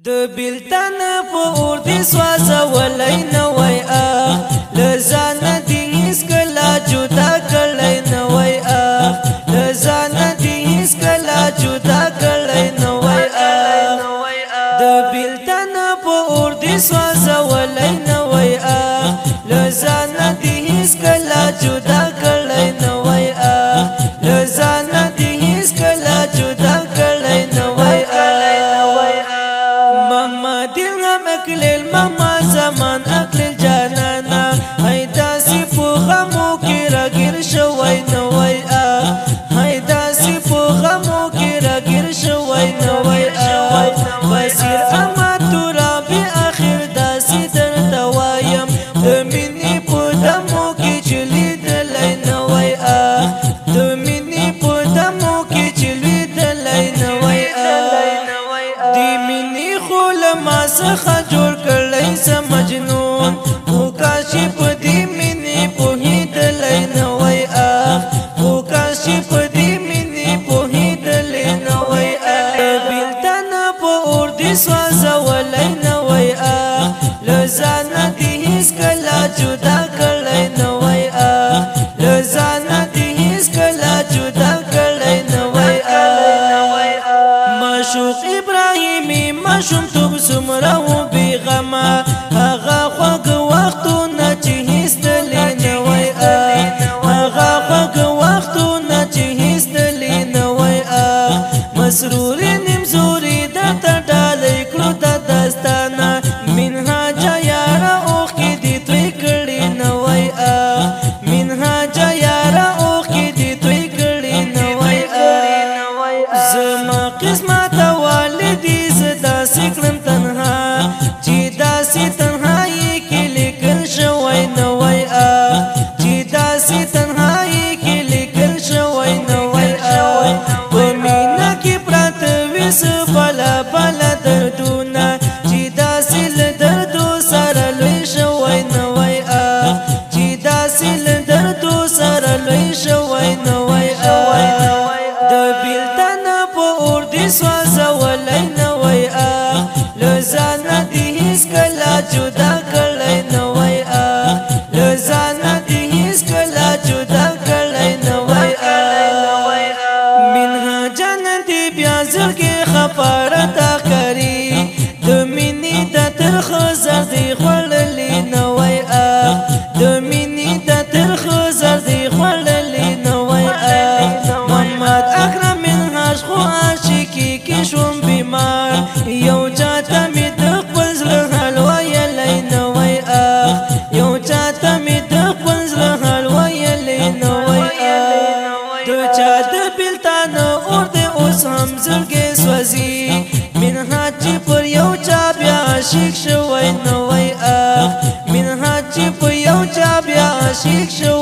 د بیلتن په اور دې سوځولی نه وای له ځانه دې هېڅکله جدا کړی نه وای له ځانه دې هېڅکله جدا کړی نه وای د بیلتن په اور دې سوځولی نه وای له ځانه دې هېڅکله جدا کړی نه وای له ځانه دې هېڅکله جدا کړی نه وای اکلیل ماما زمان اکلیل جانانا حیدا سی پو غمو کی را گیر شوی نوی حیدا سی پو غمو کی را گیر شوی نوی بسیر اما تورا بی آخر دا سی در دوایم دمینی پو دمو کی چلی دلی نوی دمینی پو دمو کی چلی دلی نوی دی منی خول ما سخا جوړ کړی سم مجنون او کاشي په دې منی په هیدلې نه وای او کاشي په دې منی په هیدلې نه وای بیلتن په اور دې سوځولای نه وای له ځانه دې هېڅکله جدا کړی نه وای له ځانه دې هېڅکله جدا کړی نه وای معشوق ابراهیمي ماشومتوب څومره و بې غمه هغه خوږ وختونه چې هېڅ دلې نه وای هغه خوږ وختونه چې هېڅ دلې نه وای مسرورې نیمزورې درته ډالۍ کړو د داستانه منهاجه یاره اوښکې دې توی کړې نه وای منهاجه یاره اوښکې دې توی کړې نه وای زما قسمته والدي زه داسې کړم تنها چې داسې تنهایي کې لیکل شوی نه وای چې داسې تنهایي کې لیکل شوی نه وای په مینه کې پراته وي څه بله بله دردونه چې داسې له دردو سره لوی شوی نه وای چې داسې له دردو سره لوی شوی نه وای د بیلتن په اور دې سوځولی نه وای له ځانه دې هېڅکله جدا کړی نه وای له ځانه دې هېڅکله جدا کړی نه وای منهاجه نن دې بیا زړګې خپاره تا ښکاري د مینې د ترخه زر دې خوړلې نه وای د مینې د ترخه زر دې خوړلې نه وای محمد اکرم منهاج خو عاشقي کې شوم بیمار یو چاته مې د خپل زړه حال ویلی نه وای یو چاته مې د خپل زړه حال ویلی نه وای د چا د بیلتان اور دی اوس هم زړګی سوځي منهاج چې پر یو چا بیا عاشق شوی نه وای منهاج چې پر یو چا بیا عاشق شوی